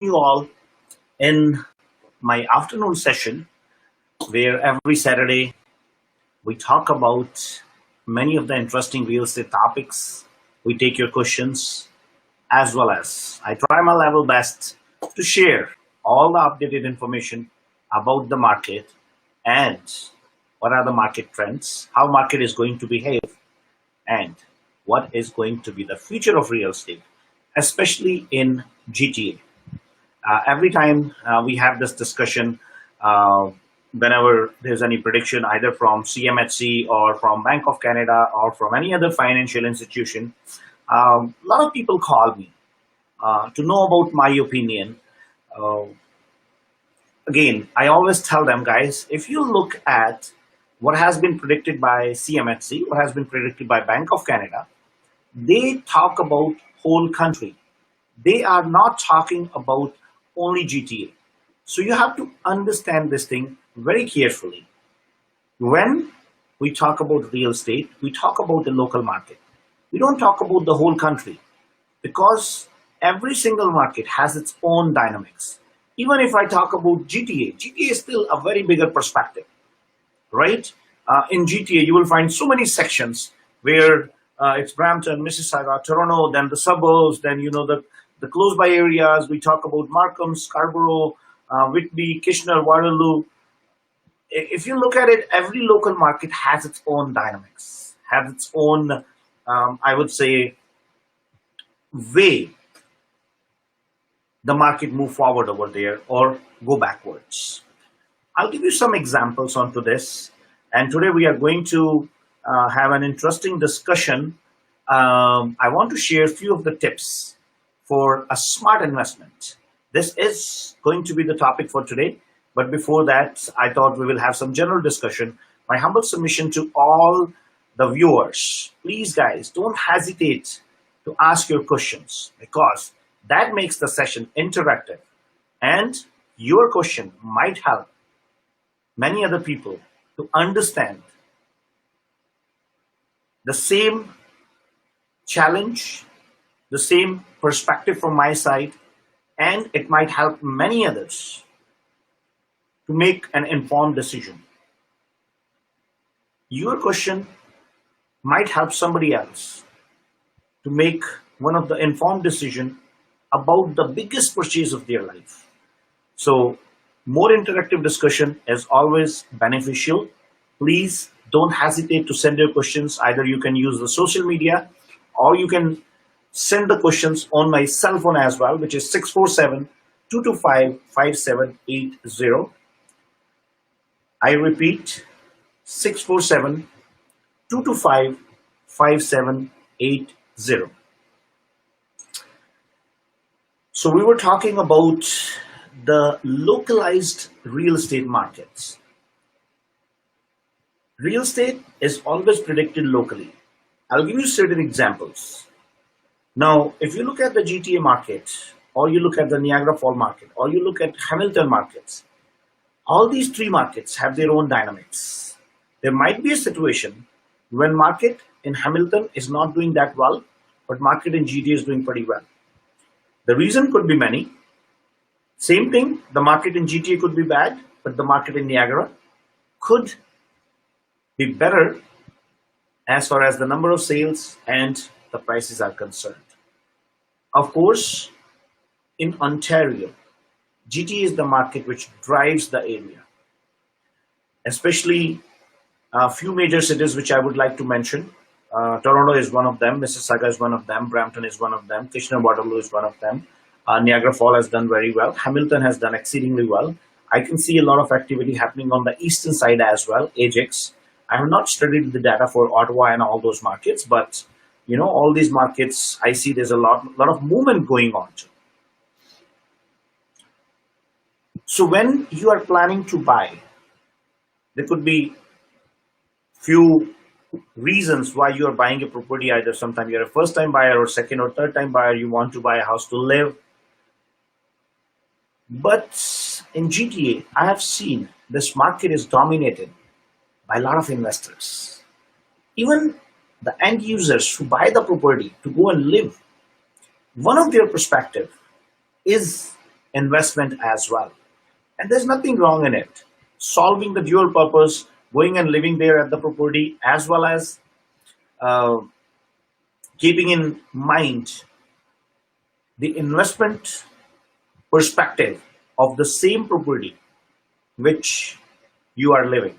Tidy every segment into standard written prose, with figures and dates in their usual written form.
you all in my afternoon session where every Saturday we talk about many of the interesting real estate topics. We take your questions as well as I try my level best to share all the updated information about the market and what are the market trends, how market is going to behave, and what is going to be the future of real estate, especially in GTA. Every time we have this discussion, uh, whenever there's any prediction either from CMHC or from Bank of Canada or from any other financial institution, a lot of people call me to know about my opinion. Uh, Again, I always tell them, guys, if you look at what has been predicted by CMHC, what has been predicted by Bank of Canada, they talk about whole country. They are not talking about only GTA. So you have to understand this thing very carefully. When we talk about real estate, we talk about the local market. We don't talk about the whole country because every single market has its own dynamics. Even if I talk about GTA, GTA is still a very bigger perspective, right? In GTA, you will find so many sections where it's Brampton, Mississauga, Toronto, then the suburbs, then the close by areas. We talk about Markham, Scarborough, Whitby, Kitchener, Waterloo. If you look at it, every local market has its own dynamics, has its own, I would say, way the market move forward over there or go backwards. I'll give you some examples onto this. And today we are going to have an interesting discussion. I want to share a few of the tips for a smart investment. This is going to be the topic for today. But before that, I thought we will have some general discussion. My humble submission to all the viewers, please, guys, don't hesitate to ask your questions because that makes the session interactive. And your question might help many other people to understand the same challenge, the same perspective from my side, and it might help many others to make an informed decision. Your question might help somebody else to make one of the informed decision about the biggest purchase of their life. So more interactive discussion is always beneficial. Please don't hesitate to send your questions. Either you can use the social media or you can send the questions on my cell phone as well, which is 647-225-5780. I repeat, 647-225-5780. So we were talking about the localized real estate markets. Real estate is always predicted locally. I'll give you certain examples. Now, if you look at the GTA market, or you look at the Niagara Falls market, or you look at Hamilton markets, all these three markets have their own dynamics. There might be a situation when market in Hamilton is not doing that well, but market in GTA is doing pretty well. The reason could be many. Same thing, the market in GTA could be bad, but the market in Niagara could be better as far as the number of sales and the prices are concerned. Of course, in Ontario, GTA is the market which drives the area, especially a few major cities which I would like to mention. Toronto is one of them, Mississauga is one of them, Brampton is one of them, Kitchener-Waterloo is one of them. Niagara Falls has done very well. Hamilton has done exceedingly well. I can see a lot of activity happening on the eastern side as well, Ajax. I have not studied the data for Ottawa and all those markets, but all these markets, I see there's a lot of movement going on too. So when you are planning to buy, there could be few reasons why you are buying a property. Either sometime you're a first time buyer or second or third time buyer, you want to buy a house to live. But in GTA, I have seen this market is dominated by a lot of investors. Even the end users who buy the property to go and live, one of their perspective is investment as well. And there's nothing wrong in it. Solving the dual purpose, going and living there at the property, as well as uh, keeping in mind the investment perspective of the same property which you are living.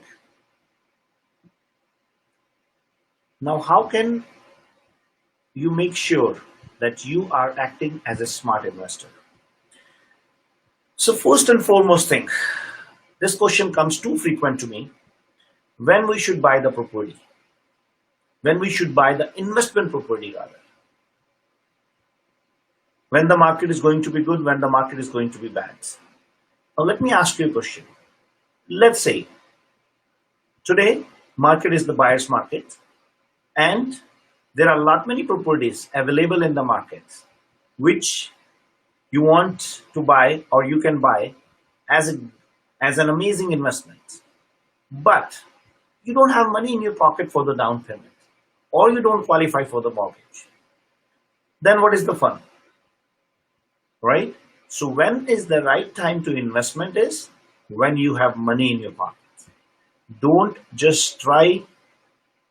Now, how can you make sure that you are acting as a smart investor? So, first and foremost thing, this question comes too frequent to me: when we should buy the property, when we should buy the investment property rather, when the market is going to be good, when the market is going to be bad. Now, let me ask you a question. Let's say today market is the buyer's market, and there are a lot many properties available in the market which you want to buy or you can buy as as an amazing investment, but you don't have money in your pocket for the down payment, or you don't qualify for the mortgage. Then what is the fun, right? So when is the right time to investment is when you have money in your pocket. Don't just try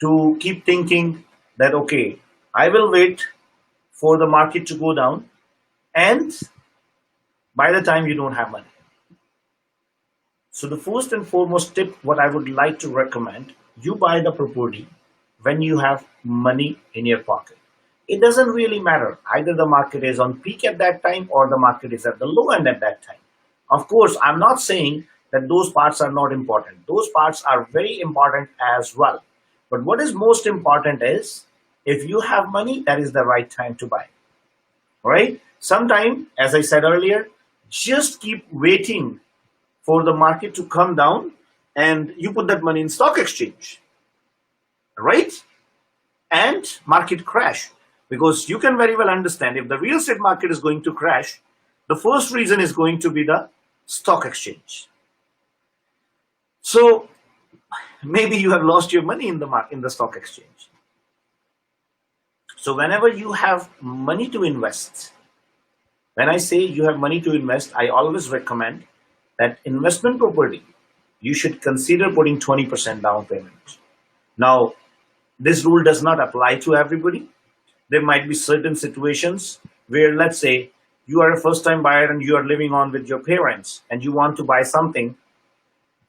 to keep thinking that, okay, I will wait for the market to go down, and by the time you don't have money. So the first and foremost tip, what I would like to recommend, you buy the property when you have money in your pocket. It doesn't really matter. Either the market is on peak at that time or the market is at the low end at that time. Of course, I'm not saying that those parts are not important. Those parts are very important as well. But what is most important is if you have money, that is the right time to buy. Right? Sometime, as I said earlier, just keep waiting for the market to come down and you put that money in stock exchange. Right? And market crash. Because you can very well understand if the real estate market is going to crash, the first reason is going to be the stock exchange. So maybe you have lost your money in the stock exchange. So whenever you have money to invest, when I say you have money to invest, I always recommend that investment property, you should consider putting 20% down payment. Now, this rule does not apply to everybody. There might be certain situations where, let's say, you are a first time buyer and you are living on with your parents and you want to buy something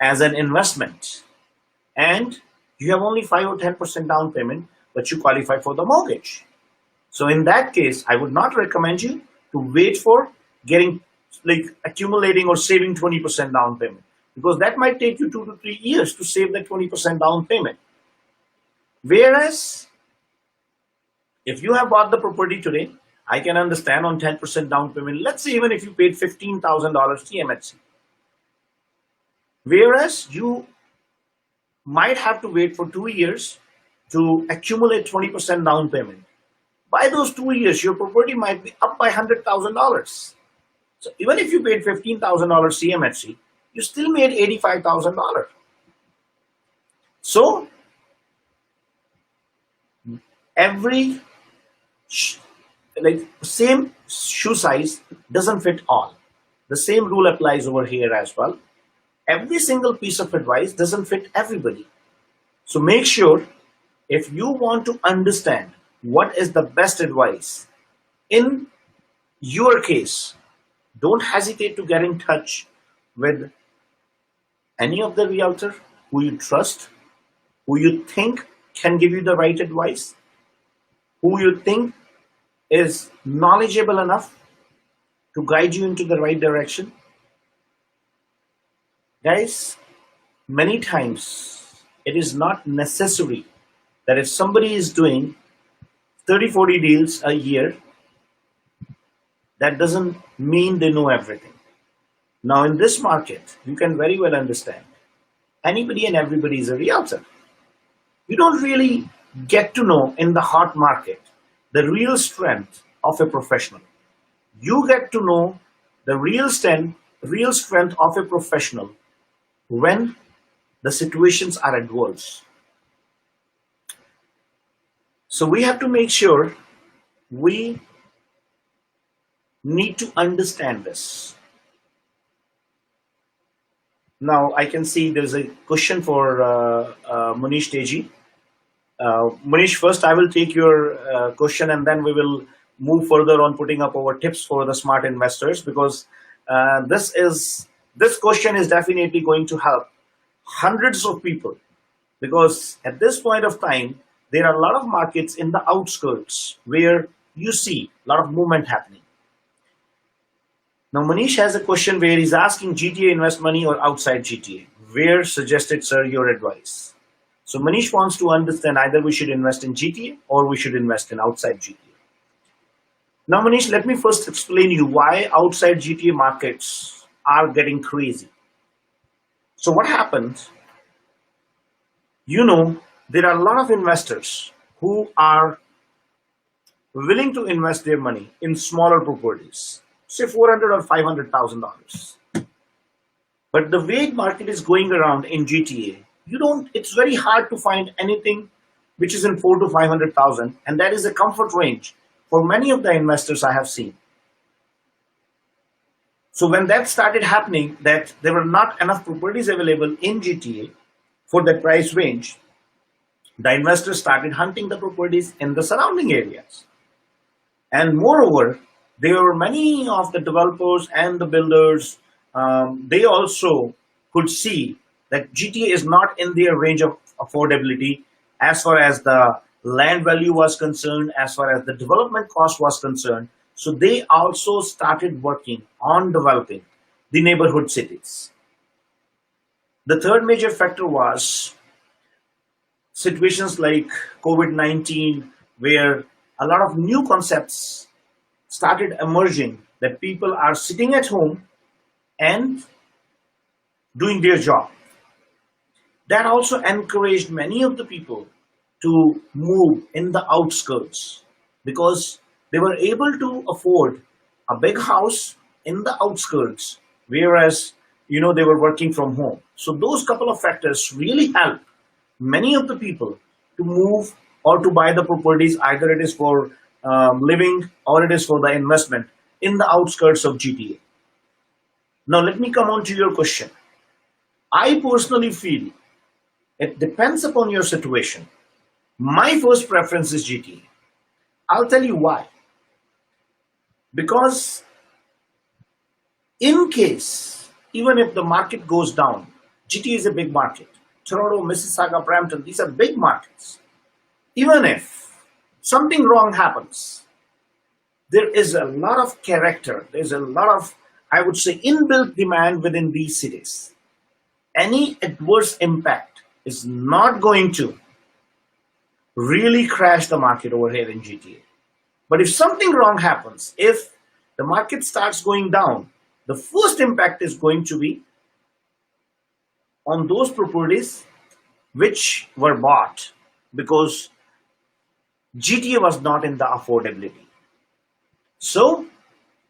as an investment, and you have only 5 or 10% down payment, but you qualify for the mortgage. So in that case, I would not recommend you to wait for getting like accumulating or saving 20% down payment, because that might take you 2 to 3 years to save that 20% down payment. Whereas if you have bought the property today, I can understand on 10% down payment. Let's say even if you paid $15,000 CMHC. Whereas you might have to wait for 2 years to accumulate 20% down payment. By those 2 years, your property might be up by $100,000. So even if you paid $15,000 CMHC, you still made $85,000. So every same shoe size doesn't fit all. The same rule applies over here as well. Every single piece of advice doesn't fit everybody. So make sure, if you want to understand what is the best advice in your case, don't hesitate to get in touch with any of the realtor who you trust, who you think can give you the right advice, who you think is knowledgeable enough to guide you into the right direction. Guys, many times it is not necessary that if somebody is doing 30, 40 deals a year, that doesn't mean they know everything. Now, in this market, you can very well understand anybody and everybody is a realtor. You don't really get to know in the hot market the real strength of a professional. You get to know the real strength of a professional when the situations are adverse. So we have to make sure we need to understand this. Now I can see there's a question for Manish Teji. Manish, first I will take your question and then we will move further on putting up our tips for the smart investors because this question is definitely going to help hundreds of people because at this point of time there are a lot of markets in the outskirts where you see a lot of movement happening. Now Manish has a question where he's asking GTA invest money or outside GTA. Where suggested, sir, your advice? So Manish wants to understand either we should invest in GTA or we should invest in outside GTA. Now Manish, let me first explain you why outside GTA markets are getting crazy. So what happens, you know, there are a lot of investors who are willing to invest their money in smaller properties, say 400 or $500,000. But the way market is going around in GTA, you don't. It's very hard to find anything which is in 4 to 500,000, and that is a comfort range for many of the investors I have seen. So when that started happening, that there were not enough properties available in GTA for that price range, the investors started hunting the properties in the surrounding areas. And moreover, there were many of the developers and the builders, they also could see that GTA is not in their range of affordability as far as the land value was concerned, as far as the development cost was concerned. So they also started working on developing the neighborhood cities. The third major factor was situations like COVID-19, where a lot of new concepts started emerging that people are sitting at home and doing their job. That also encouraged many of the people to move in the outskirts because they were able to afford a big house in the outskirts, whereas they were working from home. So those couple of factors really helped many of the people to move or to buy the properties, either it is for living or it is for the investment in the outskirts of GTA. Now, let me come on to your question. I personally feel it depends upon your situation. My first preference is GTA. I'll tell you why. Because in case, even if the market goes down, GTA is a big market. Toronto, Mississauga, Brampton, these are big markets. Even if something wrong happens, there is a lot of character, there's a lot of, I would say, inbuilt demand within these cities. Any adverse impact is not going to really crash the market over here in GTA. But if something wrong happens, if the market starts going down, the first impact is going to be on those properties which were bought because GTA was not in the affordability. So,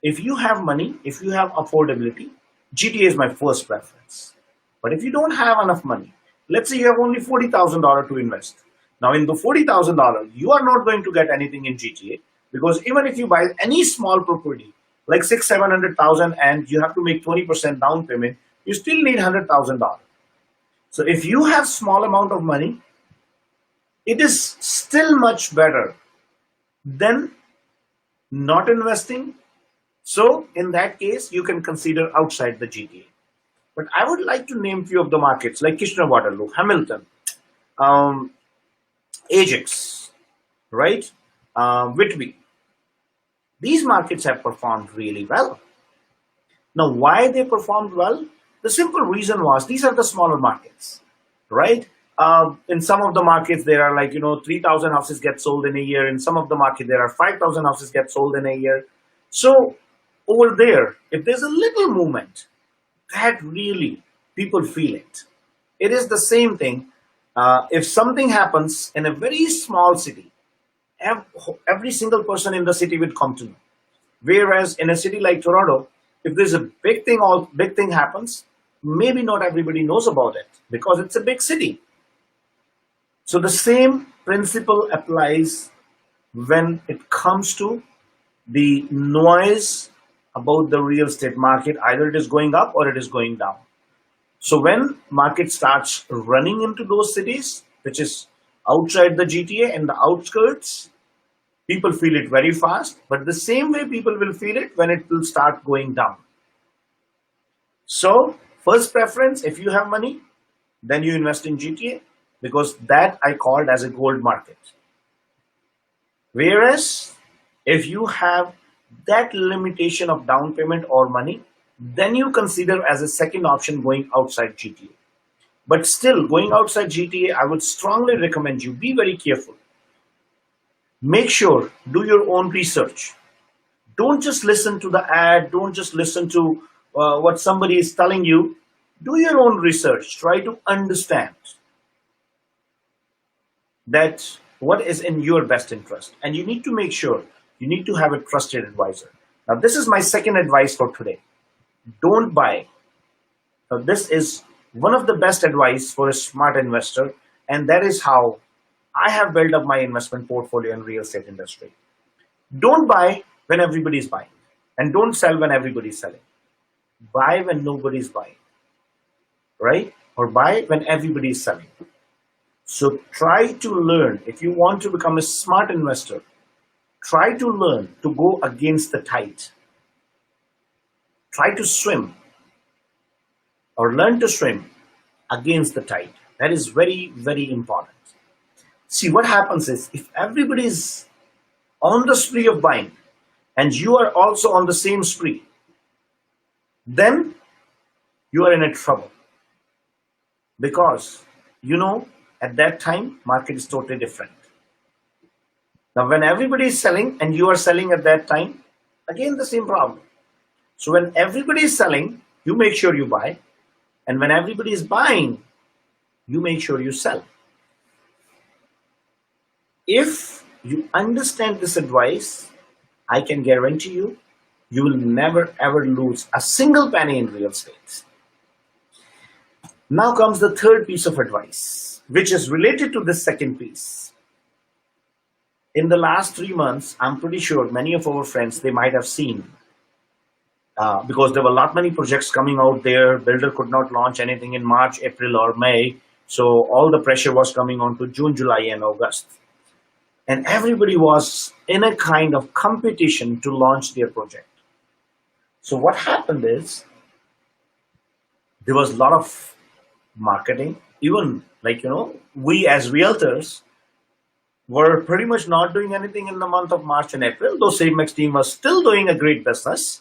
if you have money, if you have affordability, GTA is my first preference. But if you don't have enough money, let's say you have only $40,000 to invest. Now, in the $40,000, you are not going to get anything in GTA because even if you buy any small property, like 600,000, 700,000, and you have to make 20% down payment, you still need $100,000. So, if you have small amount of money, it is still much better than not investing. So in that case, you can consider outside the GTA. But I would like to name few of the markets like Kitchener Waterloo, Hamilton, um, Ajax, right? Whitby. These markets have performed really well. Now, why they performed well? The simple reason was these are the smaller markets, right? In some of the markets, there are 3,000 houses get sold in a year. In some of the market, there are 5,000 houses get sold in a year. So over there, if there's a little movement, that really people feel it. It is the same thing. If something happens in a very small city, every single person in the city will come to know. Whereas in a city like Toronto, if there's a big thing happens, maybe not everybody knows about it because it's a big city. So the same principle applies when it comes to the noise about the real estate market. Either it is going up or it is going down. So when market starts running into those cities, which is outside the GTA and the outskirts, people feel it very fast. But the same way people will feel it when it will start going down. So first preference, if you have money, then you invest in GTA because that I called as a gold market. Whereas if you have that limitation of down payment or money, then you consider as a second option going outside GTA. But still, going outside GTA, I would strongly recommend you be very careful. Make sure, do your own research. Don't just listen to the ad, don't just listen to what somebody is telling you. Do your own research. Try to understand that what is in your best interest. And you need to make sure you need to have a trusted advisor. Now, this is my second advice for today. Don't buy. Now, this is one of the best advice for a smart investor, and that is how I have built up my investment portfolio in real estate industry. Don't buy when everybody is buying, and don't sell when everybody is selling. Buy when nobody is buying, right? Or buy when everybody is selling. So try to learn. If you want to become a smart investor, try to learn to go against the tide. Try to swim or learn to swim against the tide. That is very, very important. See, what happens is if everybody is on the spree of buying and you are also on the same spree, then you are in a trouble because at that time market is totally different. Now when everybody is selling and you are selling at that time, again the same problem. So when everybody is selling, you make sure you buy, and when everybody is buying, you make sure you sell. If you understand this advice, I can guarantee you, you will never ever lose a single penny in real estate. Now comes the third piece of advice, which is related to this second piece. In the last 3 months, I'm pretty sure many of our friends, they might have seen, because there were a lot many projects coming out there. Builder could not launch anything in March, April, or May. So all the pressure was coming on to June, July, and August. And everybody was in a kind of competition to launch their project. So what happened is there was a lot of marketing. Even we as realtors were pretty much not doing anything in the month of March and April, though SaveMax team was still doing a great business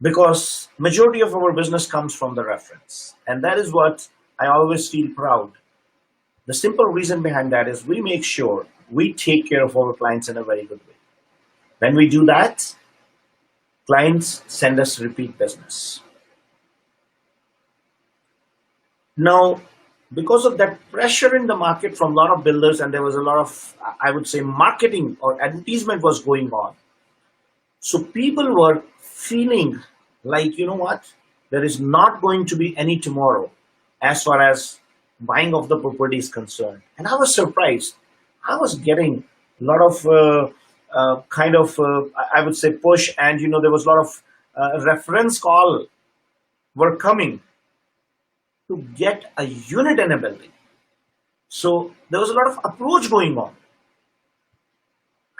because majority of our business comes from the reference. And that is what I always feel proud. The simple reason behind that is we make sure we take care of our clients in a very good way. When we do that, clients send us repeat business. Now, because of that pressure in the market from a lot of builders, and there was a lot of, I would say, marketing or advertisement was going on. So people were feeling like, you know what, there is not going to be any tomorrow as far as buying of the property is concerned. And I was surprised. I was getting a lot of I would say push, and there was a lot of reference call were coming to get a unit in a building. So there was a lot of approach going on.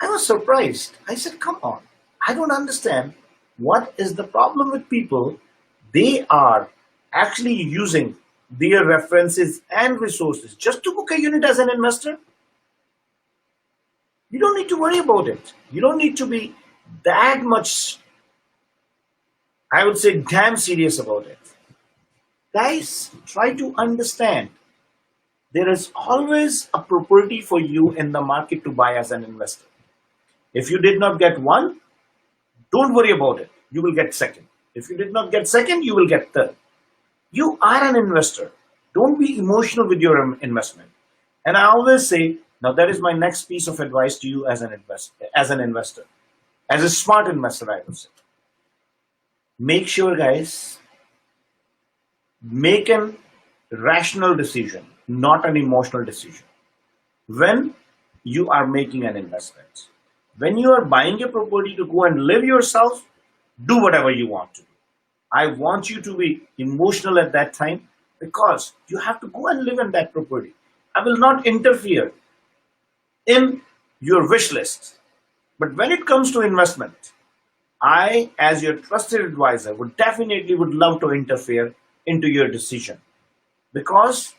I was surprised. I said, come on, I don't understand what is the problem with people. They are actually using their references and resources just to book a unit as an investor. You don't need to worry about it. You don't need to be that much, I would say, damn serious about it. Guys, try to understand there is always a property for you in the market to buy as an investor. If you did not get one, don't worry about it. You will get second. If you did not get second, you will get third. You are an investor. Don't be emotional with your investment. And I always say, now that is my next piece of advice to you as an investor, as a smart investor, I would say. Make sure, guys, make a rational decision, not an emotional decision. When you are making an investment, when you are buying a property to go and live yourself, do whatever you want to do. I want you to be emotional at that time because you have to go and live in that property. I will not interfere in your wish list. But when it comes to investment, I, as your trusted advisor, would love to interfere into your decision because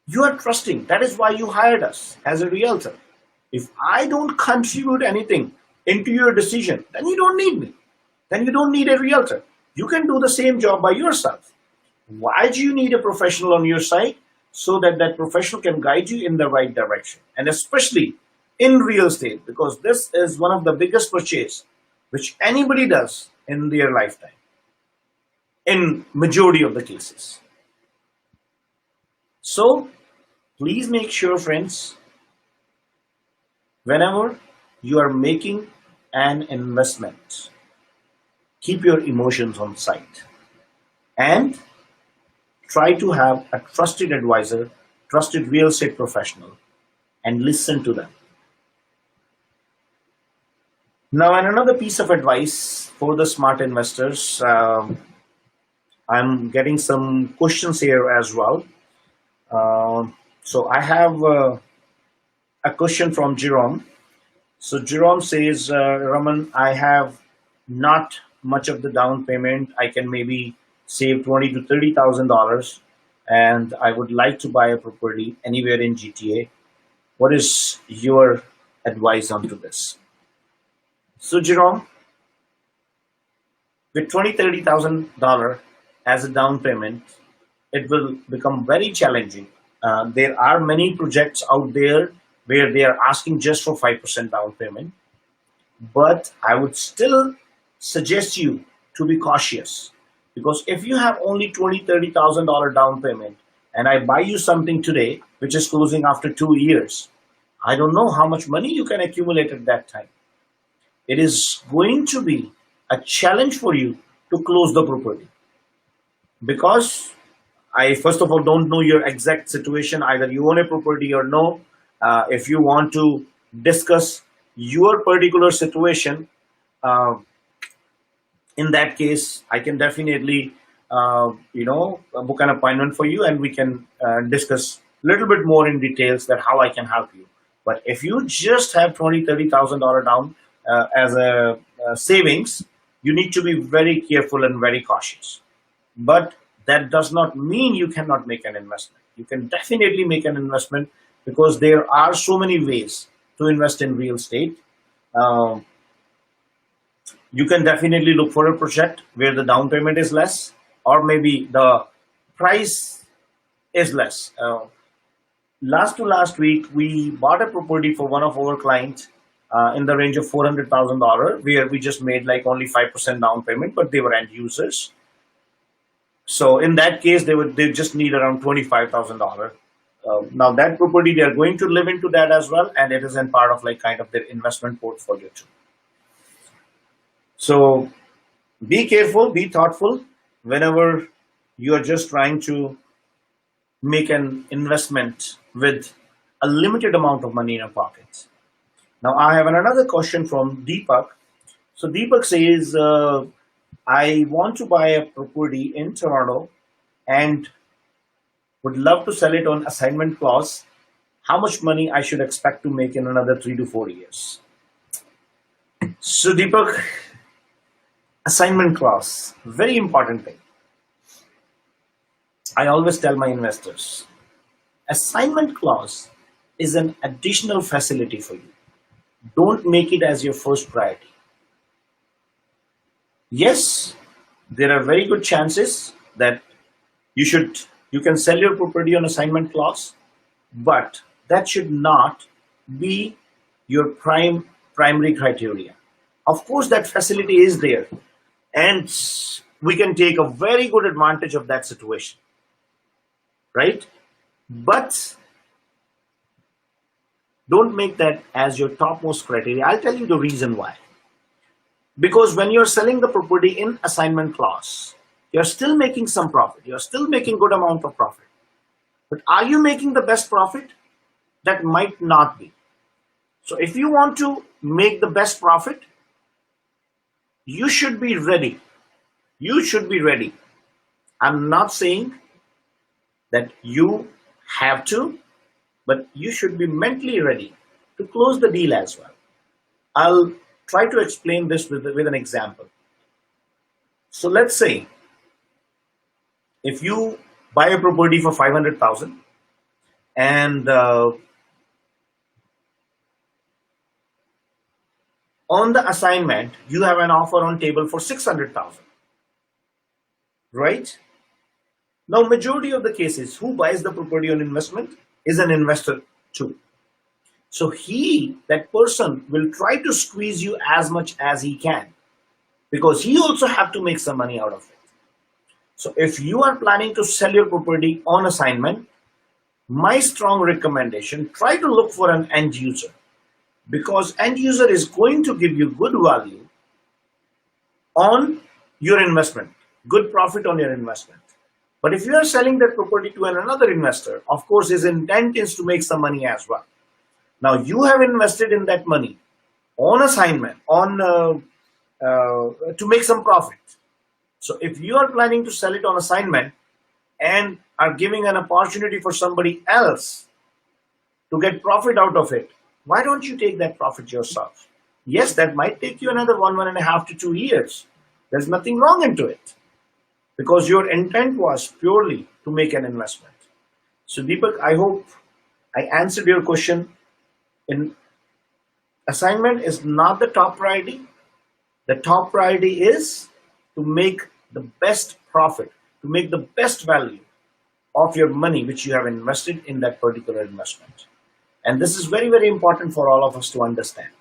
you are trusting. That is why you hired us as a realtor. If I don't contribute anything into your decision, then you don't need me. Then you don't need a realtor. You can do the same job by yourself. Why do you need a professional on your side? So that that professional can guide you in the right direction. And especially in real estate, because this is one of the biggest purchase which anybody does in their lifetime, in majority of the cases. So please make sure, friends, whenever you are making an investment, keep your emotions on side and try to have a trusted advisor, trusted real estate professional, and listen to them. Now, and another piece of advice for the smart investors, I'm getting some questions here as well. So I have a question from Jerome. So Jerome says, Raman, I have not much of the down payment. I can maybe save $20,000 to $30,000, and I would like to buy a property anywhere in GTA. What is your advice onto this? So Jerome, with $20,000 to $30,000 as a down payment, it will become very challenging. There are many projects out there where they are asking just for 5% down payment, but I would still suggest you to be cautious because if you have only $20,000 to $30,000 down payment and I buy you something today, which is closing after 2 years, I don't know how much money you can accumulate at that time. It is going to be a challenge for you to close the property because I first of all don't know your exact situation. Either you own a property or no. If you want to discuss your particular situation, uh, in that case, I can definitely book an appointment for you, and we can discuss a little bit more in details that how I can help you. But if you just have $20,000 to $30,000 down as a savings, you need to be very careful and very cautious. But that does not mean you cannot make an investment. You can definitely make an investment because there are so many ways to invest in real estate. Um, you can definitely look for a project where the down payment is less, or maybe the price is less. Last to last week, we bought a property for one of our clients in the range of $400,000, where we just made like only 5% down payment, but they were end users. So in that case, they just need around $25,000. Now that property they are going to live into that as well, and it is in part of like kind of their investment portfolio too. So be careful, be thoughtful whenever you are just trying to make an investment with a limited amount of money in your pocket. Now I have another question from Deepak. So Deepak says, I want to buy a property in Toronto and would love to sell it on assignment clause. How much money I should expect to make in another 3 to 4 years? So Deepak, assignment clause, very important thing. I always tell my investors, assignment clause is an additional facility for you. Don't make it as your first priority. Yes, there are very good chances that you can sell your property on assignment clause, but that should not be your primary criteria. Of course, that facility is there, and we can take a very good advantage of that situation, right? But don't make that as your topmost criteria. I'll tell you the reason why. Because when you're selling the property in assignment clause, you're still making some profit. You're still making good amount of profit. But are you making the best profit? That might not be. So if you want to make the best profit, You should be ready. You should be ready. I'm not saying that you have to, but you should be mentally ready to close the deal as well. I'll try to explain this with an example. So let's say if you buy a property for 500,000 and on the assignment you have an offer on table for 600,000, right? Now majority of the cases who buys the property on investment is an investor too. So that person will try to squeeze you as much as he can because he also have to make some money out of it. So if you are planning to sell your property on assignment, my strong recommendation, try to look for an end user because end user is going to give you good value on your investment, good profit on your investment. But if you are selling that property to another investor, of course, his intent is to make some money as well. Now you have invested in that money on assignment, on to make some profit. So if you are planning to sell it on assignment and are giving an opportunity for somebody else to get profit out of it, why don't you take that profit yourself? Yes, that might take you another 1.5 to 2 years. There's nothing wrong into it because your intent was purely to make an investment. So Deepak, I hope I answered your question. In assignment is not the top priority. The top priority is to make the best profit, to make the best value of your money which you have invested in that particular investment. And this is very, very important for all of us to understand.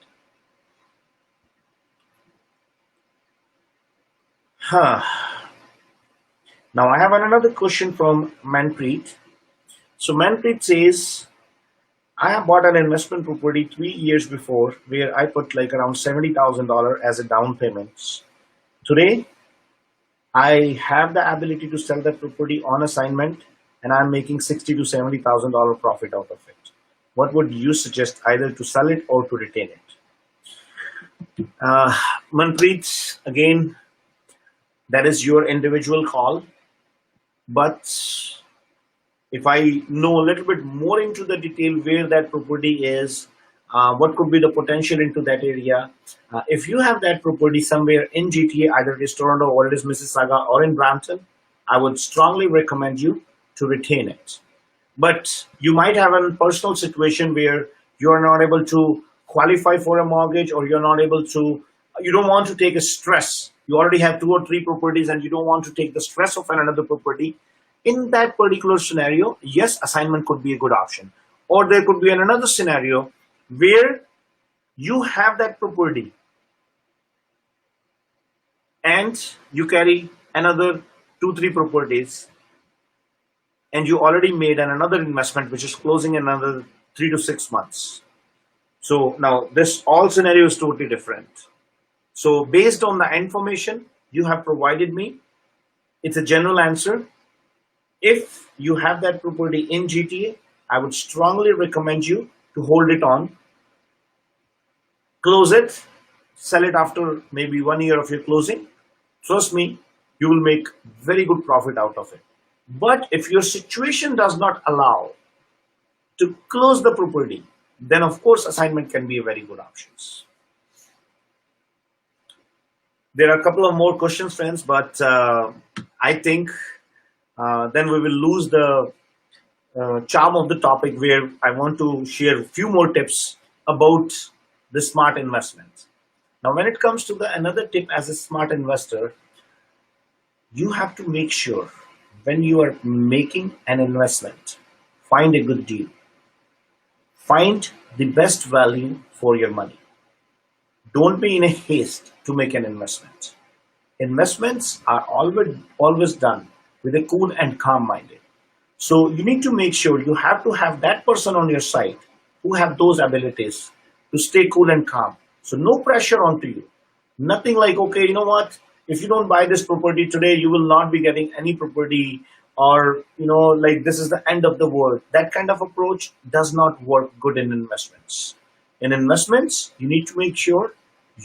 Huh. Now I have another question from Manpreet. So Manpreet says, I have bought an investment property 3 years before where I put like around $70,000 as a down payment. Today, I have the ability to sell that property on assignment and I'm making $60,000 to $70,000 profit out of it. What would you suggest, either to sell it or to retain it? Manpreet, again, that is your individual call. But if I know a little bit more into the detail where that property is, what could be the potential into that area. If you have that property somewhere in GTA, either it is Toronto or it is Mississauga or in Brampton, I would strongly recommend you to retain it. But you might have a personal situation where you are not able to qualify for a mortgage, or you're not able to, you don't want to take a stress. You already have 2 or 3 properties and you don't want to take the stress of another property. In that particular scenario, yes, assignment could be a good option. Or there could be another scenario where you have that property and you carry another 2, 3 properties and you already made another investment which is closing in another 3 to 6 months. So now this all scenario is totally different. So based on the information you have provided me, it's a general answer. If you have that property in GTA, I would strongly recommend you to hold it on, close it, sell it after maybe 1 year of your closing. Trust me, you will make very good profit out of it. But if your situation does not allow to close the property, then of course assignment can be a very good option. There are a couple of more questions, friends, but I think then we will lose the charm of the topic, where I want to share a few more tips about the smart investment. Now, when it comes to the another tip as a smart investor, you have to make sure when you are making an investment, find a good deal. Find the best value for your money. Don't be in a haste to make an investment. Investments are always done with a cool and calm minded. So you need to make sure you have to have that person on your side who have those abilities to stay cool and calm. So no pressure onto you. Nothing like, okay, you know what? If you don't buy this property today, you will not be getting any property, or, like this is the end of the world. That kind of approach does not work good in investments. In investments, you need to make sure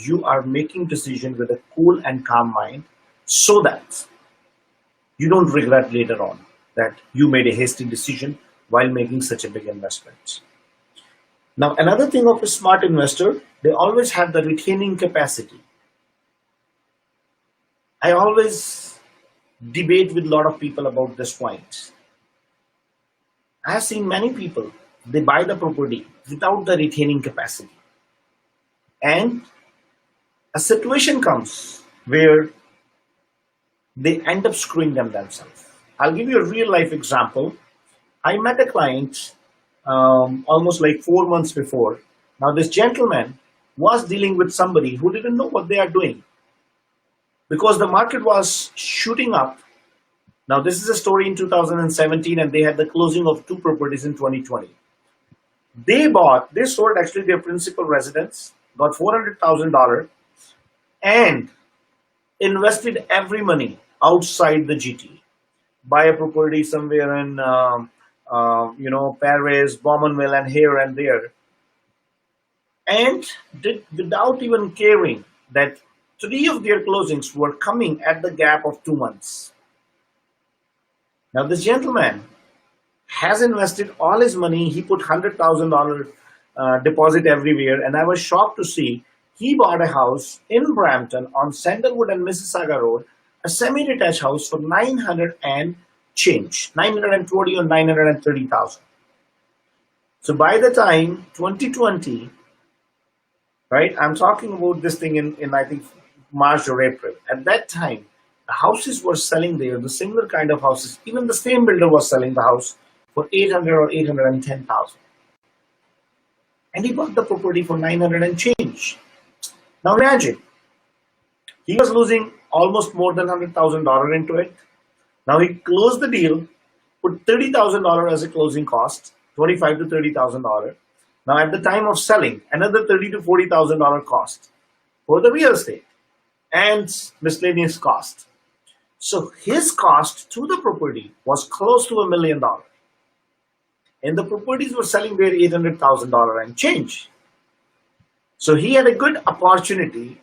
you are making decision with a cool and calm mind so that you don't regret later on that you made a hasty decision while making such a big investment. Now, another thing of a smart investor, they always have the retaining capacity. I always debate with a lot of people about this point. I have seen many people, they buy the property without the retaining capacity. And a situation comes where they end up screwing themselves. I'll give you a real life example. I met a client almost like 4 months before. Now, this gentleman was dealing with somebody who didn't know what they are doing because the market was shooting up. Now, this is a story in 2017, and they had the closing of two properties in 2020. They sold actually their principal residence, got $400,000, and invested every money outside the GT. Buy a property somewhere in, Paris, Bowmanville, and here and there, and did without even caring that three of their closings were coming at the gap of 2 months. Now, this gentleman has invested all his money. He put $100,000 deposit everywhere, and I was shocked to see he bought a house in Brampton on Sandalwood and Mississauga Road, a semi-detached house for 900 and change, 920 or 930,000. So by the time 2020, right, I'm talking about this thing in I think March or April. At that time, the houses were selling there, the similar kind of houses. Even the same builder was selling the house for 800 or 810,000, and he bought the property for 900 and change. Now imagine, he was losing almost more than $100,000 into it. Now he closed the deal, put $30,000 as a closing cost, $25,000 to $30,000. Now at the time of selling, another $30,000 to $40,000 cost for the real estate and miscellaneous cost. So his cost to the property was close to $1 million, and the properties were selling there $800,000 and change. So he had a good opportunity.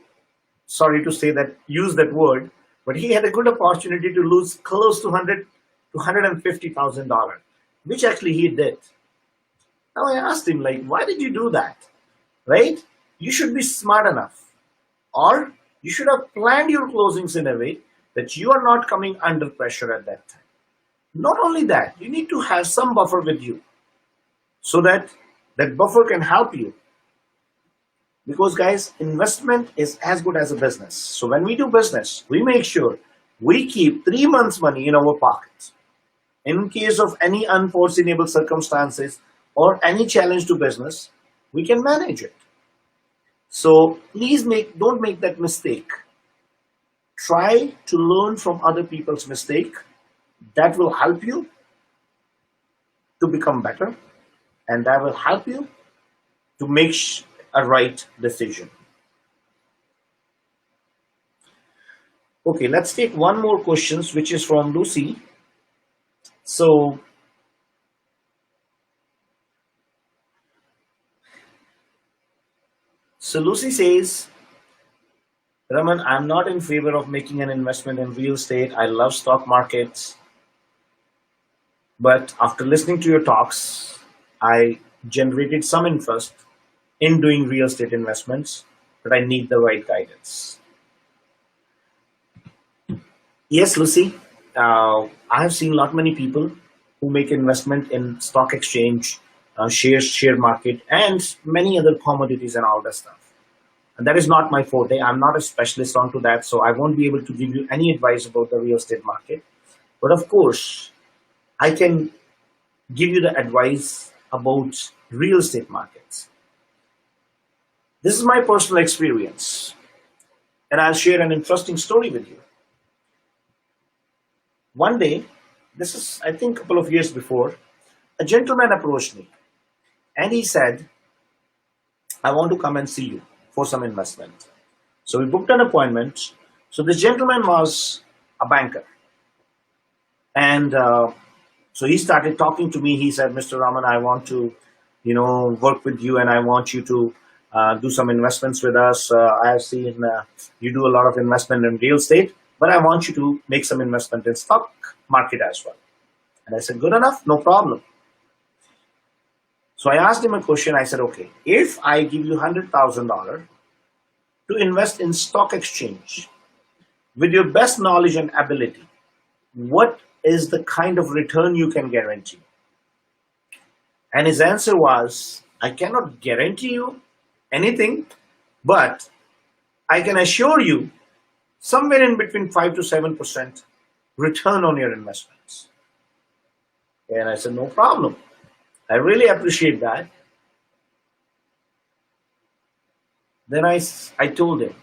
Sorry to say that, use that word, but he had a good opportunity to lose close to $100,000 to $150,000, which actually he did. Now I asked him, like, why did you do that? Right? You should be smart enough, or you should have planned your closings in a way that you are not coming under pressure at that time. Not only that, you need to have some buffer with you so that that buffer can help you. Because guys, investment is as good as a business. So when we do business, we make sure we keep 3 months money in our pockets. In case of any unforeseeable circumstances or any challenge to business, we can manage it. So please don't make that mistake. Try to learn from other people's mistake. That will help you to become better, and that will help you to make a right decision. Okay, let's take one more question, which is from Lucy. So Lucy says, Raman, I'm not in favor of making an investment in real estate. I love stock markets. But after listening to your talks, I generated some interest in doing real estate investments, but I need the right guidance. Yes, Lucy, I have seen many people who make investment in stock exchange, share market, and many other commodities and all that stuff. And that is not my forte. I'm not a specialist onto that, so I won't be able to give you any advice about the real estate market. But of course, I can give you the advice about real estate markets. This is my personal experience, and I'll share an interesting story with you. One day, this is I think a couple of years before, a gentleman approached me and he said, I want to come and see you for some investment. So we booked an appointment. So this gentleman was a banker. And so he started talking to me. He said, Mr. Raman, I want to, work with you, and I want you to do some investments with us. I have seen you do a lot of investment in real estate, but I want you to make some investment in stock market as well. And I said, good enough, no problem. So I asked him a question. I said, okay, if I give you $100,000 to invest in stock exchange with your best knowledge and ability, what is the kind of return you can guarantee? And his answer was, I cannot guarantee you anything, but I can assure you somewhere in between 5 to 7% return on your investments. And I said, no problem. I really appreciate that. Then I told him,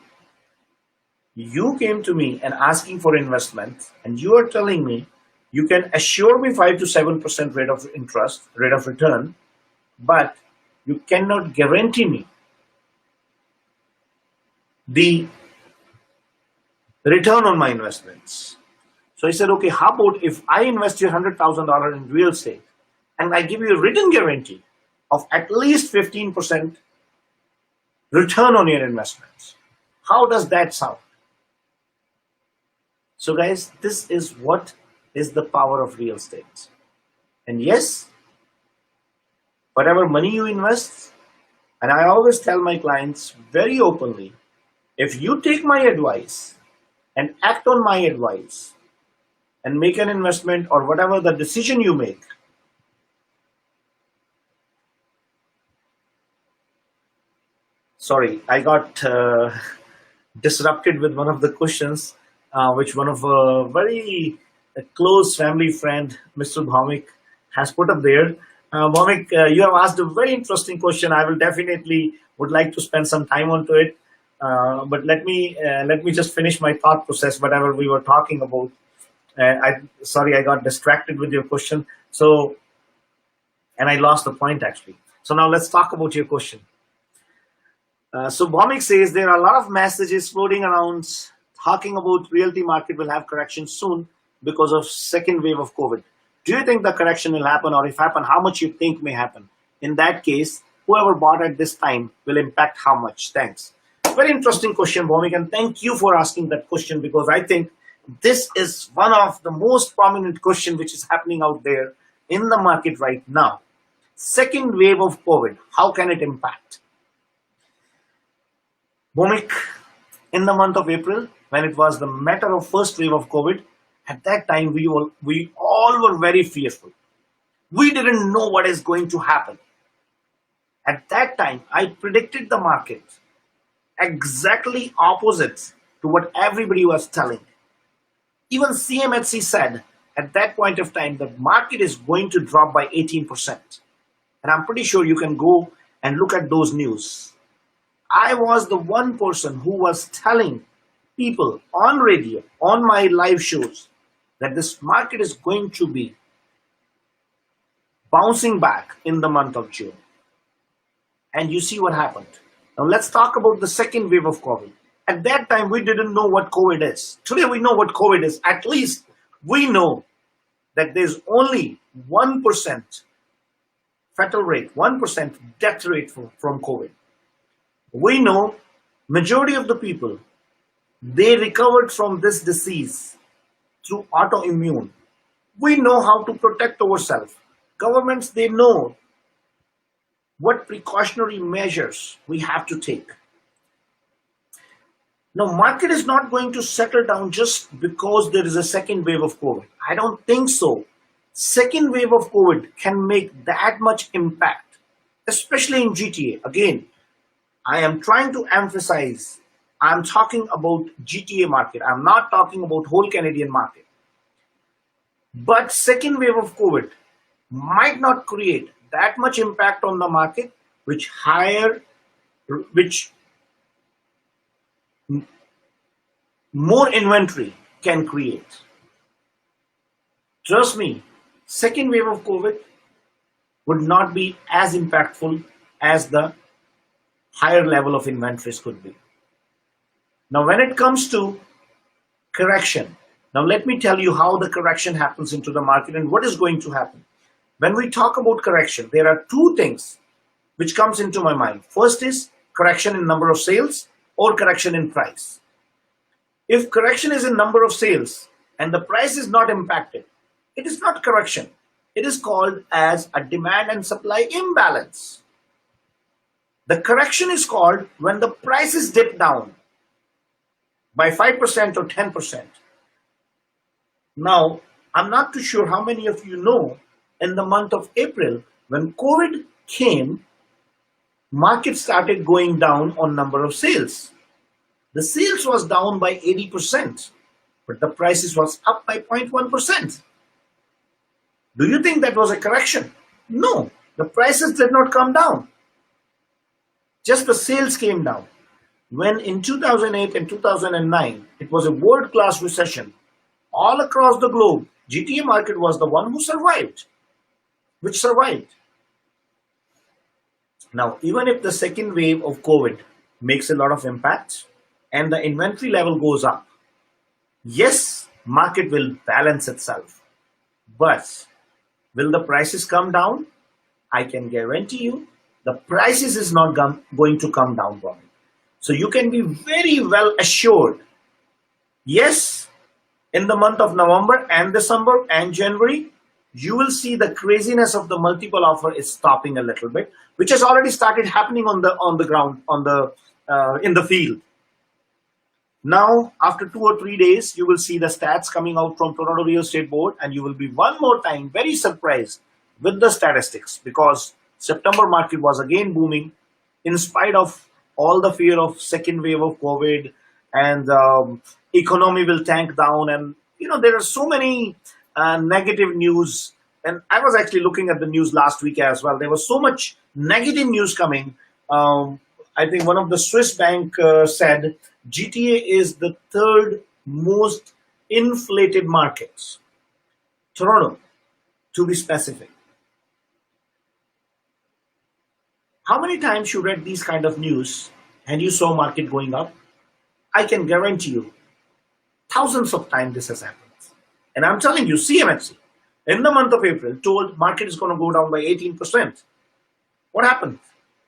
you came to me and asking for investment, and you are telling me you can assure me 5 to 7% rate of interest, rate of return, but you cannot guarantee me the return on my investments. So I said, okay, how about if I invest you $100,000 in real estate and I give you a written guarantee of at least 15% return on your investments? How does that sound? So guys, this is what is the power of real estate. And yes, whatever money you invest, and I always tell my clients very openly, if you take my advice and act on my advice and make an investment or whatever the decision you make, sorry, I got disrupted with one of the questions, which one of a very close family friend, Mr. Bhaumik, has put up there. Bhaumik, you have asked a very interesting question. I will definitely would like to spend some time onto it. But let me just finish my thought process, whatever we were talking about. Sorry, I got distracted with your question. So, and I lost the point actually. So now let's talk about your question. So Bhaumik says there are a lot of messages floating around talking about realty market will have correction soon because of second wave of COVID. Do you think the correction will happen, or if happen, how much you think may happen? In that case, whoever bought at this time will impact how much? Thanks. Very interesting question, Bhaumik, and thank you for asking that question, because I think this is one of the most prominent question which is happening out there in the market right now. Second wave of COVID, how can it impact? Bhaumik, in the month of April, when it was the matter of first wave of COVID, at that time we all were very fearful. We didn't know what is going to happen. At that time, I predicted the market exactly opposite to what everybody was telling. Even CMHC said at that point of time the market is going to drop by 18%. And I'm pretty sure you can go and look at those news. I was the one person who was telling people on radio, on my live shows, that this market is going to be bouncing back in the month of June. And you see what happened. Now let's talk about the second wave of COVID. At that time, we didn't know what COVID is. Today we know what COVID is. At least we know that there's only 1% fatal rate, 1% death rate from COVID. We know majority of the people, they recovered from this disease through autoimmune. We know how to protect ourselves. Governments, they know what precautionary measures we have to take. Now, market is not going to settle down just because there is a second wave of COVID. I don't think so. Second wave of COVID can make that much impact, especially in GTA. Again, I am trying to emphasize, I'm talking about GTA market. I'm not talking about whole Canadian market. But second wave of COVID might not create that much impact on the market, which more inventory can create. Trust me, second wave of COVID would not be as impactful as the higher level of inventories could be. Now, when it comes to correction, now let me tell you how the correction happens into the market and what is going to happen. When we talk about correction, there are two things which comes into my mind. First is correction in number of sales or correction in price. If correction is in number of sales and the price is not impacted, it is not correction. It is called as a demand and supply imbalance. The correction is called when the prices dip down by 5% or 10%. Now, I'm not too sure how many of you know in the month of April, when COVID came, market started going down on number of sales. The sales was down by 80%, but the prices was up by 0.1%. Do you think that was a correction? No, the prices did not come down. Just the sales came down. When in 2008 and 2009, it was a world-class recession, all across the globe, GTA market was the one who survived, which survived. Now, even if the second wave of COVID makes a lot of impact and the inventory level goes up, yes, market will balance itself. But will the prices come down? I can guarantee you the prices is not going to come down, Bobby. So you can be very well assured. Yes, in the month of November and December and January, you will see the craziness of the multiple offer is stopping a little bit, which has already started happening on the ground, in the field. Now, after 2 or 3 days, you will see the stats coming out from Toronto Real Estate Board, and you will be one more time very surprised with the statistics, because September market was again booming in spite of all the fear of second wave of COVID, and economy will tank down, and there are so many negative news. And I was actually looking at the news last week as well. There was so much negative news coming. I think one of the Swiss bank said GTA is the third most inflated markets. Toronto, to be specific. How many times you read these kind of news and you saw market going up? I can guarantee you, thousands of times this has happened. And I'm telling you, CMHC, in the month of April, told market is going to go down by 18%. What happened?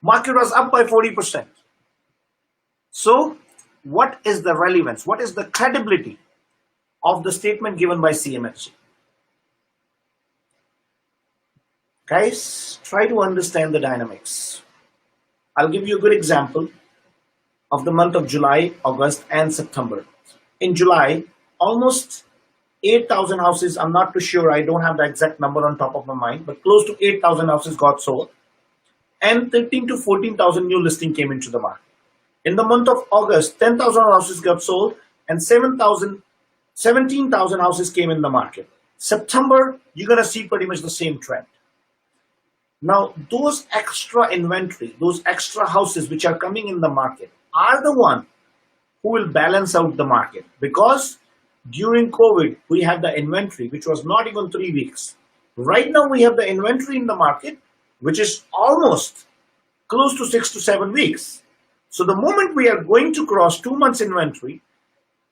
Market was up by 40%. So, what is the relevance? What is the credibility of the statement given by CMHC? Guys, try to understand the dynamics. I'll give you a good example of the month of July, August, and September. In July, almost 8,000 houses, I'm not too sure, I don't have the exact number on top of my mind, but close to 8,000 houses got sold, and 13 to 14,000 new listing came into the market. In the month of August, 10,000 houses got sold, and 17,000 houses came in the market. September, you're going to see pretty much the same trend. Now, those extra inventory, those extra houses which are coming in the market are the one who will balance out the market, because during COVID, we had the inventory, which was not even 3 weeks. Right now, we have the inventory in the market, which is almost close to 6 to 7 weeks. So the moment we are going to cross 2 months inventory,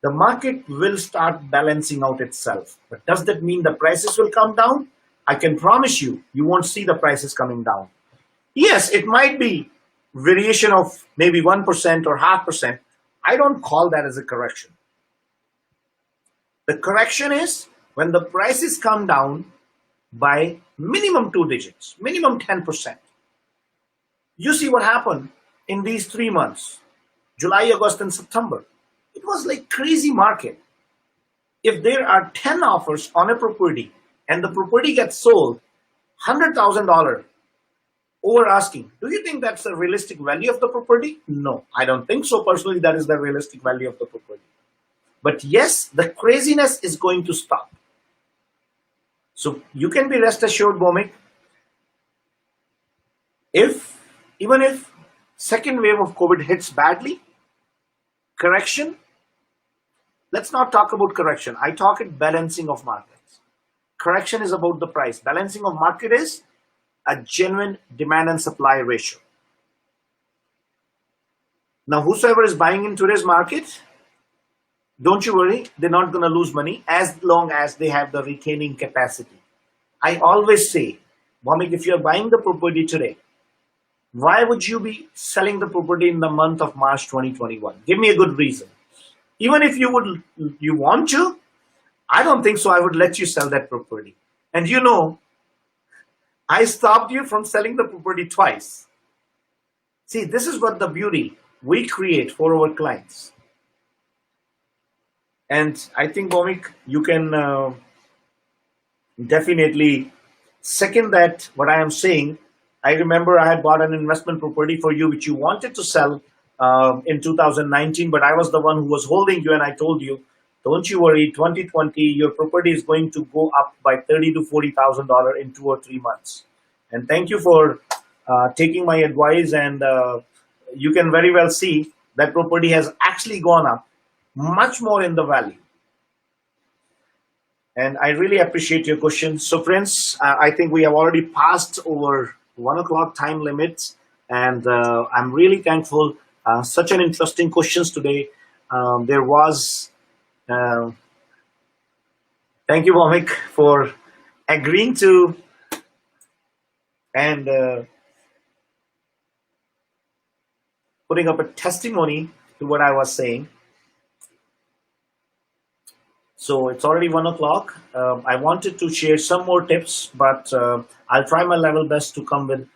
the market will start balancing out itself. But does that mean the prices will come down? I can promise you, you won't see the prices coming down. Yes, it might be variation of maybe 1% or 0.5%. I don't call that as a correction. The correction is when the prices come down by minimum 2 digits, minimum 10%. You see what happened in these 3 months, July, August, and September. It was like crazy market. If there are 10 offers on a property and the property gets sold $100,000 over asking, do you think that's the realistic value of the property? No, I don't think so. Personally, that is the realistic value of the property. But yes, the craziness is going to stop. So you can be rest assured, Bomik, even if second wave of COVID hits badly, correction, let's not talk about correction. I talk it balancing of markets. Correction is about the price. Balancing of market is a genuine demand and supply ratio. Now, whosoever is buying in today's market, don't you worry, they're not going to lose money as long as they have the retaining capacity. I always say, Bomik, if you're buying the property today, Why would you be selling the property in the month of March 2021? Give me a good reason. Even if you want to, I don't think so. I would let you sell that property. And I stopped you from selling the property twice. See, this is what the beauty we create for our clients. And I think, Bomik, you can definitely second that what I am saying. I remember I had bought an investment property for you, which you wanted to sell in 2019, but I was the one who was holding you, and I told you, don't you worry, 2020, your property is going to go up by $30,000 to $40,000 in 2 or 3 months. And thank you for taking my advice, and you can very well see that property has actually gone up much more in the value. And I really appreciate your question. So, friends, I think we have already passed over 1 o'clock time limit, and I'm really thankful. Such an interesting questions today. There was. Thank you, Vomik, for agreeing to and putting up a testimony to what I was saying. So it's already 1 o'clock. I wanted to share some more tips, but I'll try my level best to come with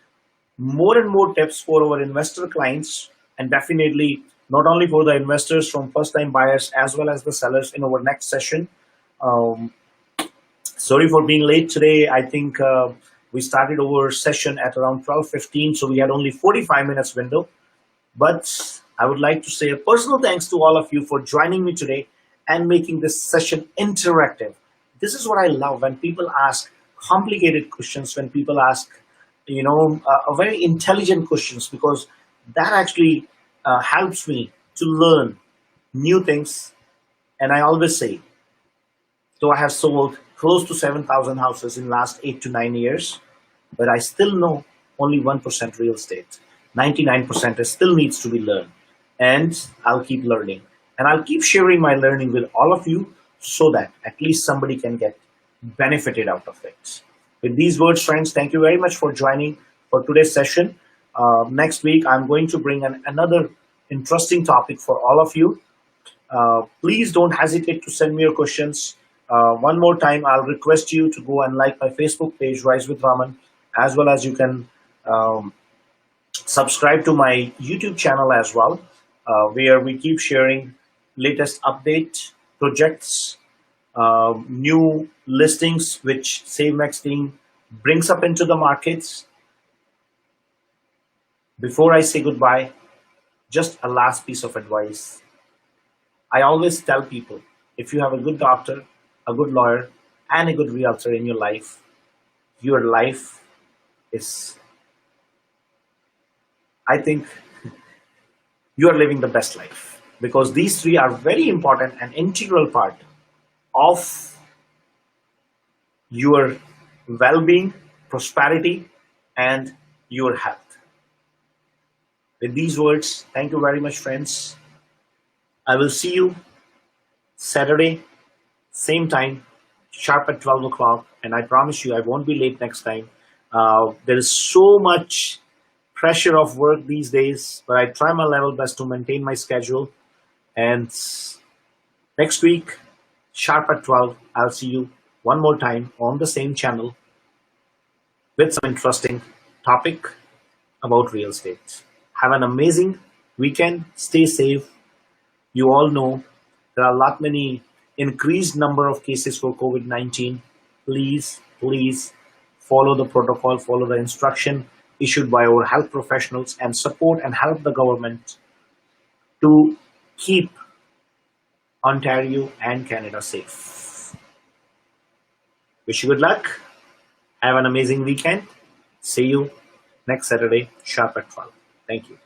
more and more tips for our investor clients, and definitely not only for the investors from first-time buyers as well as the sellers in our next session. Um, Sorry for being late today. I think we started our session at around 12:15, so we had only 45 minutes window. But I would like to say a personal thanks to all of you for joining me today and making this session interactive. This is what I love when people ask complicated questions, when people ask, a very intelligent questions, because that actually helps me to learn new things. And I always say, so I have sold close to 7,000 houses in last 8 to 9 years, but I still know only 1% real estate. 99% still needs to be learned, and I'll keep learning, and I'll keep sharing my learning with all of you so that at least somebody can get benefited out of it. With these words, friends, thank you very much for joining for today's session. Next week, I'm going to bring another interesting topic for all of you. Please don't hesitate to send me your questions. One more time, I'll request you to go and like my Facebook page, Rise with Raman, as well as you can subscribe to my YouTube channel as well, where we keep sharing latest update projects, new listings which SaveMax team brings up into the markets. Before I say goodbye, just a last piece of advice. I always tell people, if you have a good doctor, a good lawyer, and a good realtor in your life is, I think, you are living the best life, because these three are very important and integral part of your well-being, prosperity, and your health. With these words, thank you very much, friends. I will see you Saturday, same time, sharp at 12 o'clock, and I promise you I won't be late next time. There is so much pressure of work these days, but I try my level best to maintain my schedule. And next week, sharp at 12, I'll see you one more time on the same channel with some interesting topic about real estate. Have an amazing weekend. Stay safe. You all know there are a lot many increased number of cases for COVID-19. Please follow the protocol, follow the instruction issued by our health professionals, and support and help the government to keep Ontario and Canada safe. Wish you good luck. Have an amazing weekend. See you next Saturday, sharp at 12. Thank you.